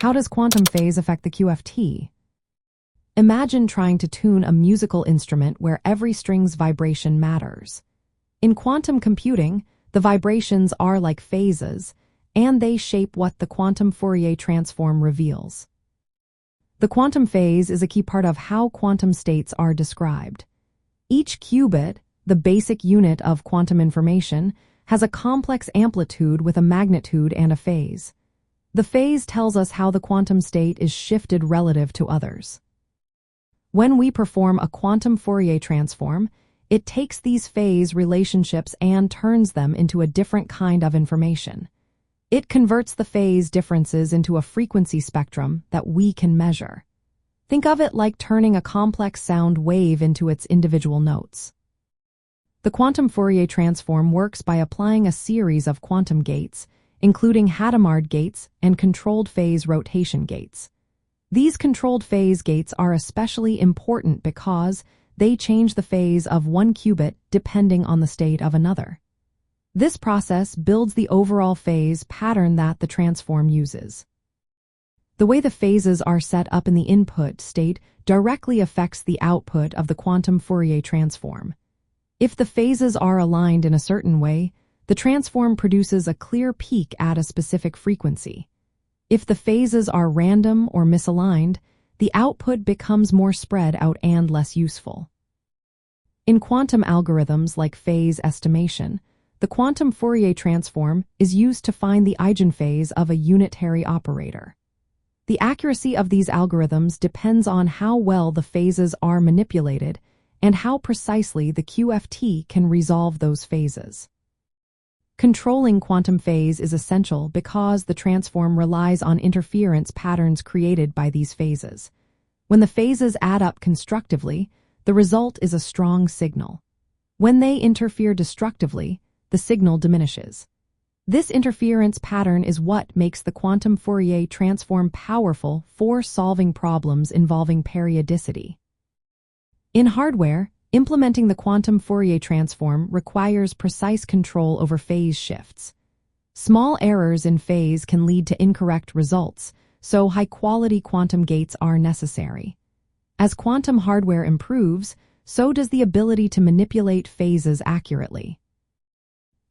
How does quantum phase affect the QFT? Imagine trying to tune a musical instrument where every string's vibration matters. In quantum computing, the vibrations are like phases, and they shape what the quantum Fourier transform reveals. The quantum phase is a key part of how quantum states are described. Each qubit, the basic unit of quantum information, has a complex amplitude with a magnitude and a phase. The phase tells us how the quantum state is shifted relative to others. When we perform a quantum Fourier transform, it takes these phase relationships and turns them into a different kind of information. It converts the phase differences into a frequency spectrum that we can measure. Think of it like turning a complex sound wave into its individual notes. The quantum Fourier transform works by applying a series of quantum gates, including Hadamard gates and controlled phase rotation gates. These controlled phase gates are especially important because they change the phase of one qubit depending on the state of another. This process builds the overall phase pattern that the transform uses. The way the phases are set up in the input state directly affects the output of the quantum Fourier transform. If the phases are aligned in a certain way, the transform produces a clear peak at a specific frequency. If the phases are random or misaligned, the output becomes more spread out and less useful. In quantum algorithms like phase estimation, the quantum Fourier transform is used to find the eigenphase of a unitary operator. The accuracy of these algorithms depends on how well the phases are manipulated and how precisely the QFT can resolve those phases. Controlling quantum phase is essential because the transform relies on interference patterns created by these phases. When the phases add up constructively, the result is a strong signal. When they interfere destructively, the signal diminishes. This interference pattern is what makes the quantum Fourier transform powerful for solving problems involving periodicity. In hardware, implementing the quantum Fourier transform requires precise control over phase shifts. Small errors in phase can lead to incorrect results, so high-quality quantum gates are necessary. As quantum hardware improves, so does the ability to manipulate phases accurately.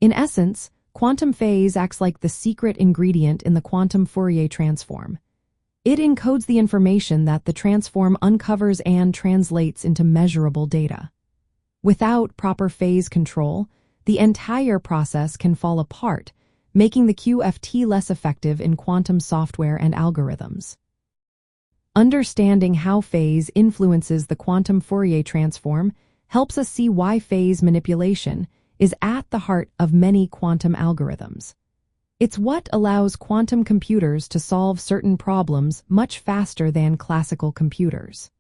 In essence, quantum phase acts like the secret ingredient in the quantum Fourier transform. It encodes the information that the transform uncovers and translates into measurable data. Without proper phase control, the entire process can fall apart, making the QFT less effective in quantum software and algorithms. Understanding how phase influences the quantum Fourier transform helps us see why phase manipulation is at the heart of many quantum algorithms. It's what allows quantum computers to solve certain problems much faster than classical computers.